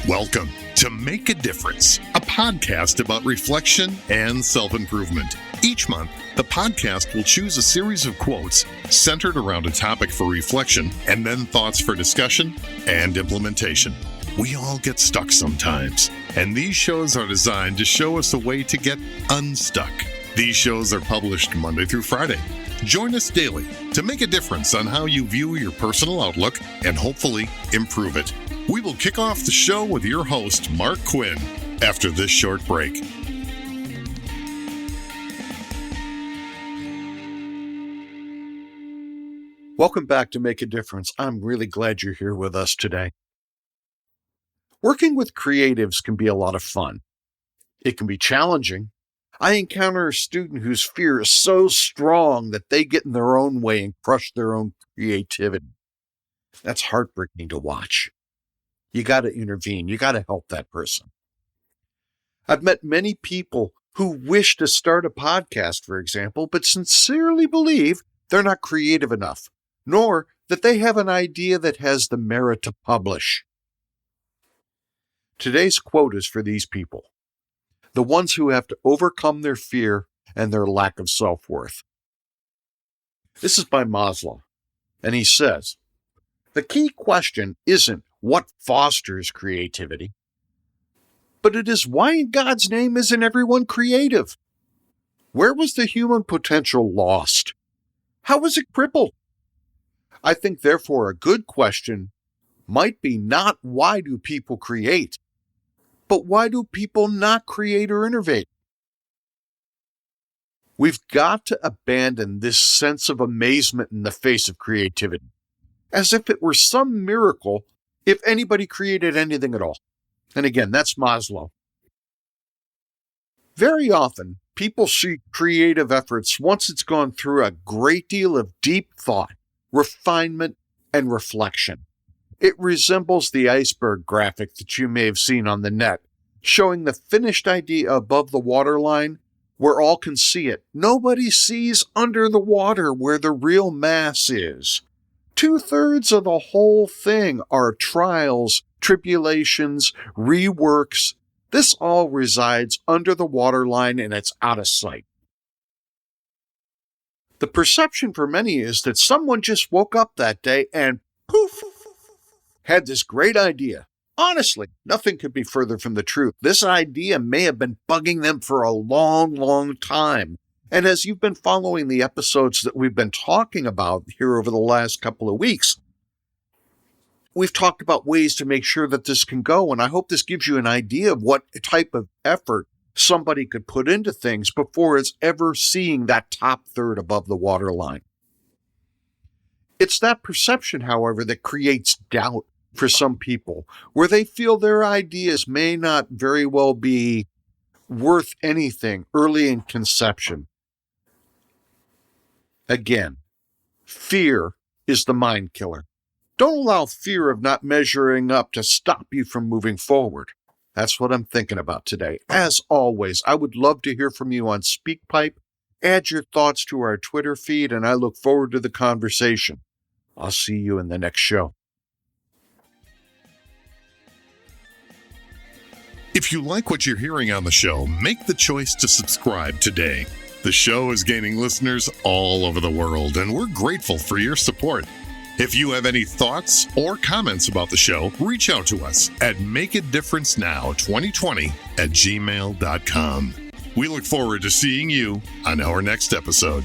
Welcome to Make a Difference, a podcast about reflection and self-improvement. Each month, the podcast will choose a series of quotes centered around a topic for reflection and then thoughts for discussion and implementation. We all get stuck sometimes, and these shows are designed to show us a way to get unstuck. These shows are published Monday through Friday. Join us daily to make a difference on how you view your personal outlook and hopefully improve it. We will kick off the show with your host, Mark Quinn, after this short break. Welcome back to Make a Difference. I'm really glad you're here with us today. Working with creatives can be a lot of fun. It can be challenging. I encounter a student whose fear is so strong that they get in their own way and crush their own creativity. That's heartbreaking to watch. You got to intervene. You got to help that person. I've met many people who wish to start a podcast, for example, but sincerely believe they're not creative enough, nor that they have an idea that has the merit to publish. Today's quote is for these people, the ones who have to overcome their fear and their lack of self-worth. This is by Maslow, and he says, the key question isn't what fosters creativity, but it is why in God's name isn't everyone creative? Where was the human potential lost? How was it crippled? I think, therefore, a good question might be not why do people create, but why do people not create or innovate? We've got to abandon this sense of amazement in the face of creativity, as if it were some miracle if anybody created anything at all. And again, that's Maslow. Very often, people see creative efforts once it's gone through a great deal of deep thought, refinement, and reflection. It resembles the iceberg graphic that you may have seen on the net, showing the finished idea above the waterline where all can see it. Nobody sees under the water where the real mass is. 2/3 of the whole thing are trials, tribulations, reworks. This all resides under the waterline and it's out of sight. The perception for many is that someone just woke up that day and poof, had this great idea. Honestly, nothing could be further from the truth. This idea may have been bugging them for a long, long time. And as you've been following the episodes that we've been talking about here over the last couple of weeks, we've talked about ways to make sure that this can go. And I hope this gives you an idea of what type of effort somebody could put into things before it's ever seeing that top third above the waterline. It's that perception, however, that creates doubt for some people, where they feel their ideas may not very well be worth anything early in conception. Again, fear is the mind killer. Don't allow fear of not measuring up to stop you from moving forward. That's what I'm thinking about today. As always, I would love to hear from you on SpeakPipe. Add your thoughts to our Twitter feed, and I look forward to the conversation. I'll see you in the next show. If you like what you're hearing on the show, make the choice to subscribe today. The show is gaining listeners all over the world, and we're grateful for your support. If you have any thoughts or comments about the show, reach out to us at makeadifferencenow2020@gmail.com. We look forward to seeing you on our next episode.